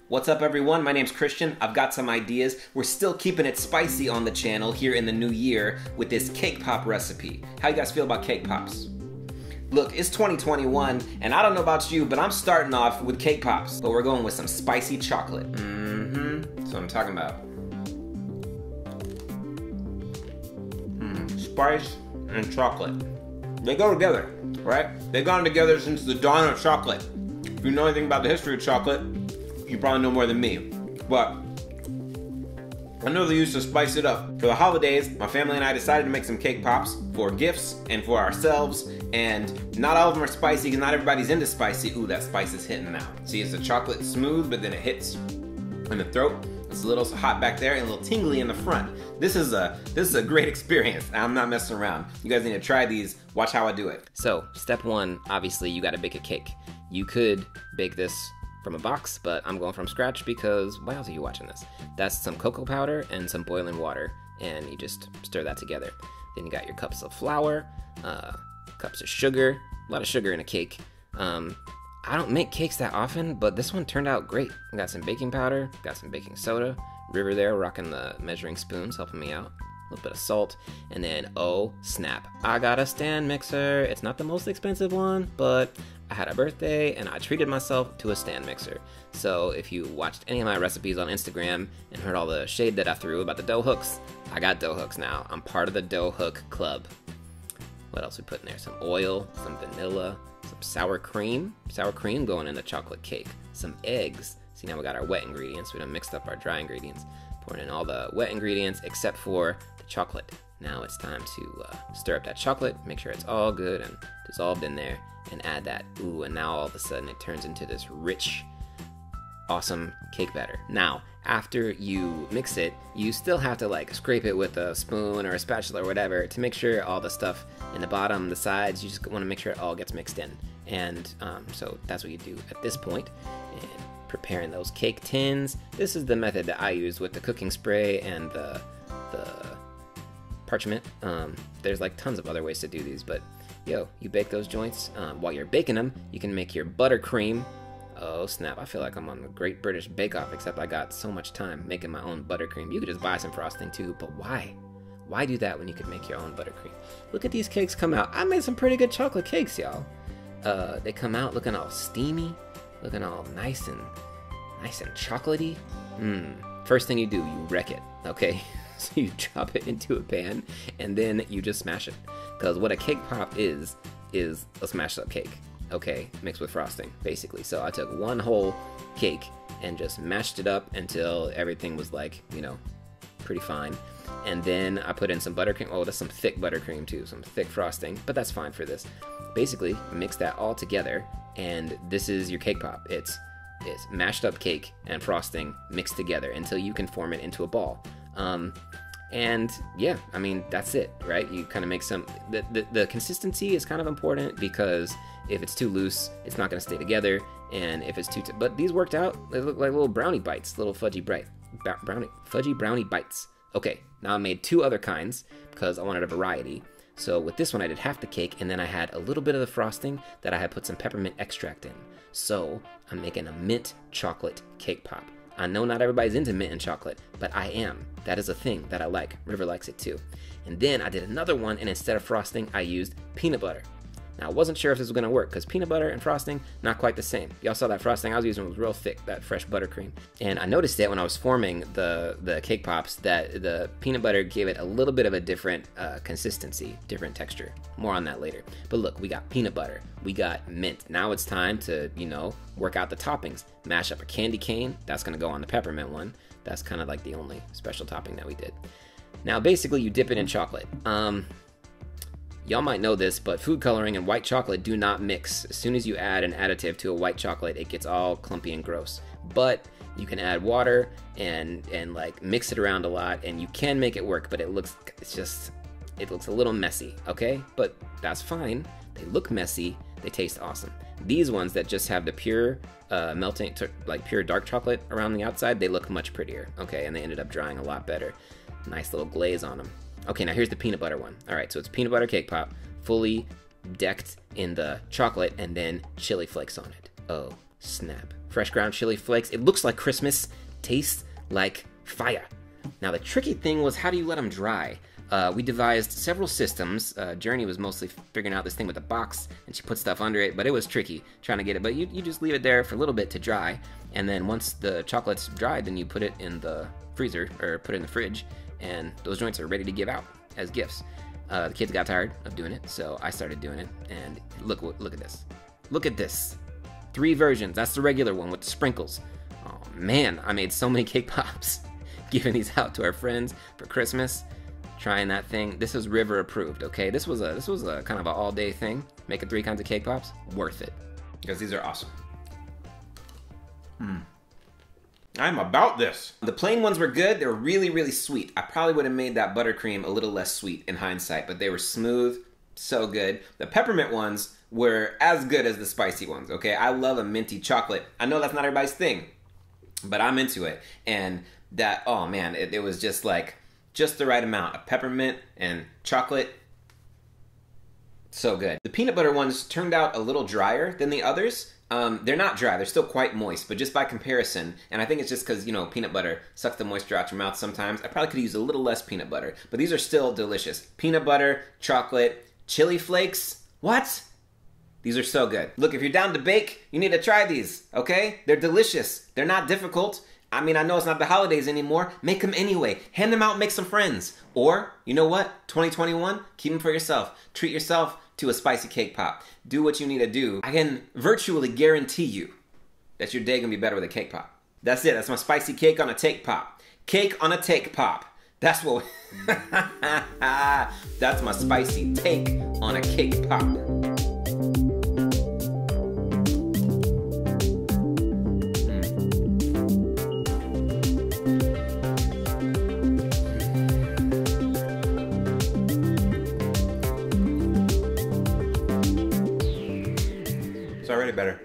What's up everyone, my name's Christian. I've got some ideas. We're still keeping it spicy on the channel here in the new year with this cake pop recipe. How you guys feel about cake pops? Look, it's 2021, and I don't know about you, but I'm starting off with cake pops. But we're going with some spicy chocolate. That's what I'm talking about. Spice and chocolate. They go together, right? They've gone together since the dawn of chocolate. If you know anything about the history of chocolate, you probably know more than me. But I know they used to spice it up. For the holidays, my family and I decided to make some cake pops for gifts and for ourselves. And not all of them are spicy because not everybody's into spicy. Ooh, that spice is hitting now. See, it's a chocolate smooth, but then it hits in the throat. It's a little hot back there and a little tingly in the front. This is a great experience. I'm not messing around. You guys need to try these. Watch how I do it. So, step one, obviously you gotta bake a cake. You could bake this from a box, but I'm going from scratch because why else are you watching this? That's some cocoa powder and some boiling water, and you just stir that together. Then you got your cups of flour, cups of sugar, a lot of sugar in a cake. I don't make cakes that often, but this one turned out great. I got some baking powder, got some baking soda, River there rocking the measuring spoons, helping me out. A little bit of salt, and then, oh snap, I got a stand mixer. It's not the most expensive one, but I had a birthday and I treated myself to a stand mixer. So if you watched any of my recipes on Instagram and heard all the shade that I threw about the dough hooks, I got dough hooks now. I'm part of the dough hook club. What else we put in there? Some oil, some vanilla, some sour cream going in the chocolate cake, some eggs. See, now we got our wet ingredients. We done mixed up our dry ingredients. Pouring in all the wet ingredients except for the chocolate. Now it's time to stir up that chocolate, make sure it's all good and dissolved in there, and add that. Ooh, and now all of a sudden it turns into this rich, awesome cake batter. Now, after you mix it, you still have to like scrape it with a spoon or a spatula or whatever to make sure all the stuff in the bottom, the sides, you just want to make sure it all gets mixed in. And so that's what you do at this point. And preparing those cake tins. This is the method that I used with the cooking spray and the parchment. There's like tons of other ways to do these, but yo, you bake those joints. While you're baking them, you can make your buttercream. Oh snap, I feel like I'm on the Great British Bake Off, except I got so much time making my own buttercream. You could just buy some frosting too, but why? Why do that when you could make your own buttercream? Look at these cakes come out. I made some pretty good chocolate cakes, y'all. They come out looking all steamy, looking all nice and chocolatey. First thing you do, you wreck it, okay? So you drop it into a pan and then you just smash it. Because what a cake pop is a smashed up cake, okay? Mixed with frosting, basically. So I took one whole cake and just mashed it up until everything was like, you know, pretty fine. And then I put in some buttercream. Oh, that's some thick buttercream too, some thick frosting, but that's fine for this. Basically, mix that all together and this is your cake pop. It's mashed up cake and frosting mixed together until you can form it into a ball. And yeah, I mean, that's it, right? You kind of make some, the consistency is kind of important because if it's too loose, it's not going to stay together. And if it's too, but these worked out. They look like little brownie bites, little fudgy brownie bites. Okay, now I made two other kinds because I wanted a variety. So with this one, I did half the cake, and then I had a little bit of the frosting that I had put some peppermint extract in. So I'm making a mint chocolate cake pop. I know not everybody's into mint and chocolate, but I am. That is a thing that I like. River likes it too. And then I did another one, and instead of frosting, I used peanut butter. Now, I wasn't sure if this was gonna work, because peanut butter and frosting, not quite the same. Y'all saw that frosting I was using was real thick, that fresh buttercream. And I noticed it when I was forming the cake pops, that the peanut butter gave it a little bit of a different consistency, different texture. More on that later. But look, we got peanut butter, we got mint. Now it's time to, you know, work out the toppings. Mash up a candy cane, that's gonna go on the peppermint one. That's kind of like the only special topping that we did. Now, basically, you dip it in chocolate. Y'all might know this, but food coloring and white chocolate do not mix. As soon as you add an additive to a white chocolate, it gets all clumpy and gross. But you can add water and like mix it around a lot, and you can make it work, but it looks a little messy, okay? But that's fine. They look messy, they taste awesome. These ones that just have the pure melting, like pure dark chocolate around the outside, they look much prettier, okay? And they ended up drying a lot better. Nice little glaze on them. Okay, now here's the peanut butter one. All right, so it's peanut butter cake pop, fully decked in the chocolate and then chili flakes on it. Oh, snap. fresh ground chili flakes. It looks like Christmas, tastes like fire. Now the tricky thing was, how do you let them dry? We devised several systems. Journey was mostly figuring out this thing with the box, and she put stuff under it, but it was tricky trying to get it. But you just leave it there for a little bit to dry, and then once the chocolate's dried, then you put it in the freezer, or put it in the fridge, and those joints are ready to give out as gifts. The kids got tired of doing it, so I started doing it, and look at this. Look at this. 3 versions. That's the regular one with the sprinkles. Oh man, I made so many cake pops. Giving these out to our friends for Christmas. Trying that thing. This was River approved, okay? This was a kind of an all-day thing. Making 3 kinds of cake pops. Worth it. Because these are awesome. I'm about this. The plain ones were good. They were really, really sweet. I probably would have made that buttercream a little less sweet in hindsight, but they were smooth, so good. The peppermint ones were as good as the spicy ones, okay? I love a minty chocolate. I know that's not everybody's thing, but I'm into it. And that, oh man, it was just like, just the right amount of peppermint and chocolate. So good. The peanut butter ones turned out a little drier than the others. They're not dry, they're still quite moist, but just by comparison, and I think it's just because, you know, peanut butter sucks the moisture out your mouth sometimes. I probably could use a little less peanut butter, but these are still delicious. Peanut butter, chocolate, chili flakes. What? These are so good. Look, if you're down to bake, you need to try these, okay? They're delicious. They're not difficult. I mean, I know it's not the holidays anymore. Make them anyway. Hand them out, make some friends. Or, you know what? 2021, keep them for yourself. Treat yourself to a spicy cake pop. Do what you need to do. I can virtually guarantee you that your day gonna be better with a cake pop. That's it. That's my spicy cake on a take pop. Cake on a take pop. That's what that's my spicy take on a cake pop. It's already better.